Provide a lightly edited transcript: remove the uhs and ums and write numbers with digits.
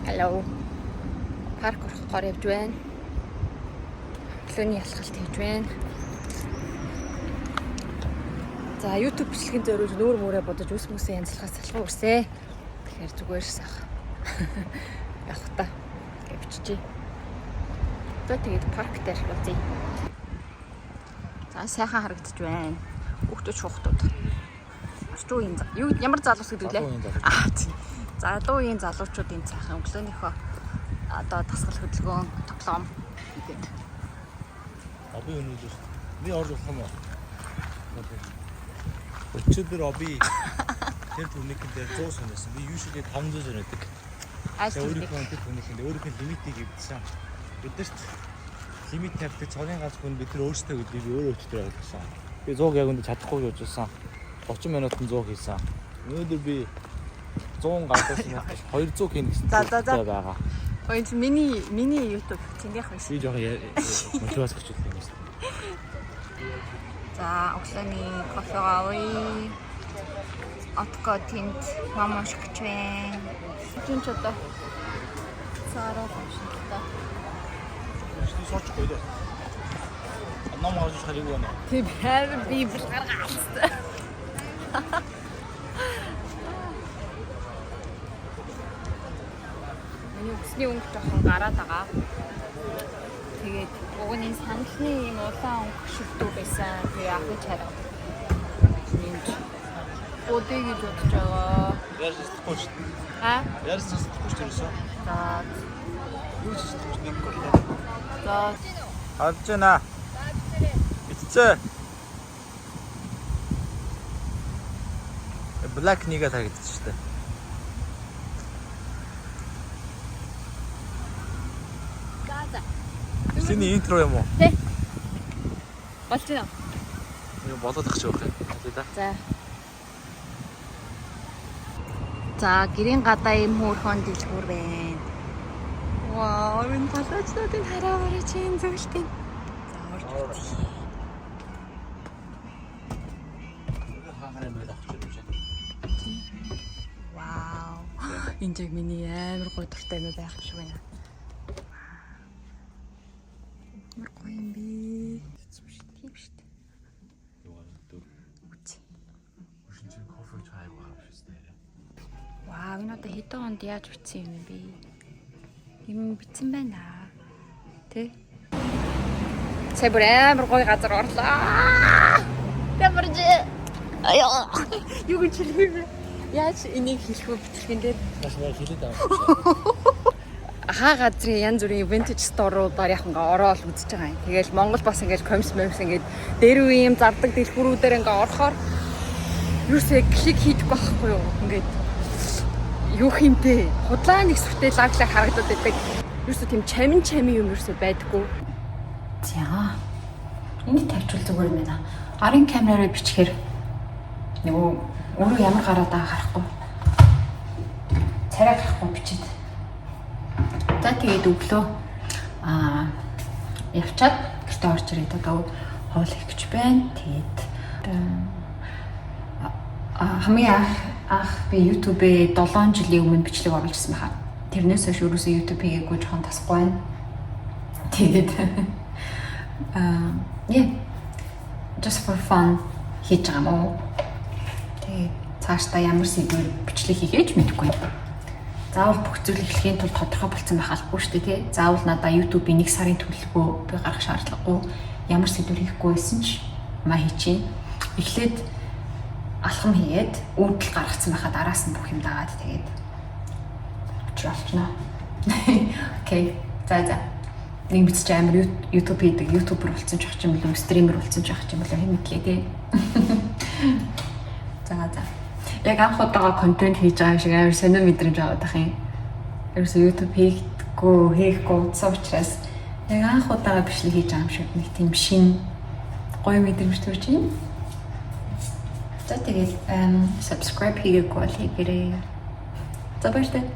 Hello. Парк орохоор явж байна. Өглөөний ялгалт хийж байна. За YouTube бичлэгийн зөрүүж нүүр мөрөө бодож үс мүсээ янзлахаас салхуу өрсөө. Тэгэхээр зүгээр сах. Явах та. Гэвчжээ. За тэгээд парк дээр болъё. За сайхан харагдаж байна. Хүүхдүүд. Орчин үеийн ямар залуус гэдэг лээ? Залуу үеийн залуучуудын цаахан өглөөнийхөө одоо дасгал хөдөлгөөн тоглоом хийгээд. Би өнөөдөр би орж болох юм уу? Өчигдөр оби тэр түүнийхээ 100 сонирсон. Би usually 500 сонирдог. Өөрийнхөө тэр түүнийхээ өөрийнхөө лимитийг эвдсэн. Бидэрт лимит тавьдаг цорын ганц хүн бид нар өөрсдөө гэдэг би өөрөө өчтөр ойлгосон. Би 100 яг үндэ чадахгүй гэж бодсон. 30 минутанд 100 хийсэн. Өнөөдөр би 100 гадаас 200 хийн гэсэн. За байгаа. Ой чи миний YouTube тэндийнх байсан. Би жоо мотивац гэж хэлсэн юм байна. За өглөөний кофе авъя. Отко тэнд мамаш гэж байна. Чин ч одоо цаараа авчихлаа. Сорчгүй дээ. Ном авч хариг байна. Тэг харин би бүр гаргаалцсан. Миний өсний өнгө жоохон гараад байгаа. Тэгээд угны саналны юм улаан өнгө шивдүү байсан. Тэгээ ахыг хараа. Энд бодё гэж бодож байгаа. Яаж сэтгэхгүй шүү дээ. Яаж сэтгэхгүй шүү дээ. За. Юу ч сэтгэхгүй нэг гол. За. Харж байна. Ицээ. Black нэгэ тарагдчих шүү дээ. Синий интро юм уу? Тэ. Болж байна. Юу болоод ах ч байх юм. За. За, гэрийн гадаа юм хөөрхөн дэлгүүр байна. Вау, энэ палацнуудын хараа чинь зөвлөлтийн. За, орж ирсэн. Вау. Энд яг миний амар гоё дуртай юм байх шиг байна. Ямар гоё юм бэ? Тийм шүү дээ. Вау, энэ одоо хэдэн онд яаж бичсэн юм бэ? Юм бичсэн байна. Тэ? Сая бүр амар гоё газар орлоо. Тэмэрж. Аяа. Юу гэж хэлэх вэ? Яаж энийг хэлэх вэ бичлэгэн дээр? Ташгаа хэлээд байгаа. Хаа газрын янз бүрийн vintage store-уудаар яг ингээ ороод үзэж байгаа юм. Тэгээл Монгол бас ингээ комс ингээ дээр үе юм зардаг дэлгүүрүүдээр ингээ орохоор юусээ клик хийдэг байхгүй юу? Ингээд юу хэмтэй худлаа нэг сүртэй лаглаа харагдаад байдаг. Юусоо тийм чамин юм юусоо байдаггүй. За. Энд тавьчвал зүгээр юм байна. Арын камераараа бичгээр нөгөө өөрөө ямар гараад байгаа харахгүй. Царай гарахгүй бичээд. За тэгээд өглөө явчаад гэртээ орж ирээд одоо хоол хийх гэж байна. Тэгээд хамгийн анх би YouTube-ээ 7 жилийн өмнө бичлэг оруулсан байхаа. Тэрнээс хойш ерөөсөө YouTube хийгээгүй жоохон тасгүй байна. Тэгээд just for fun хийж байгаа юм уу? Тэгээд цаашдаа ямар сэдвээр бичлэг хийгээж мэдэхгүй байна. Заавал бүх зүйл эхлэхийн тулд тодорхой болсон байх албагүй шүү дээ, тий. Заавал надаа YouTube-ийн 1 сарын төлөвлөгөө би гаргах шаардлагагүй. Ямар сэдвэр хийхгүй байсан ч маа хийчихье. Эхлээд алхам хийгээд үүдэл гаргацсан байхад араас нь бүх юм дагаад тэгээд очролчно. Окей. За. Нэг бичиж амар YouTube хийдэг, YouTuber болсон ч ах юм болов, стример болсон ч ах юм болов хэм мэдлээ тий. За. Яг анх удаага контент хийж байгаа юм шиг амар сонио мэдрэмж аваад байх юм. Ерөөсөө YouTube хийхгүй утсан учраас яг анх удаага бичлэг хийж байгаа юм шиг нэг тийм шин гоё мэдрэмж төрж байна. За тэгээд subscribe хийгээгүй бол хийгээрэй. За баярлалаа.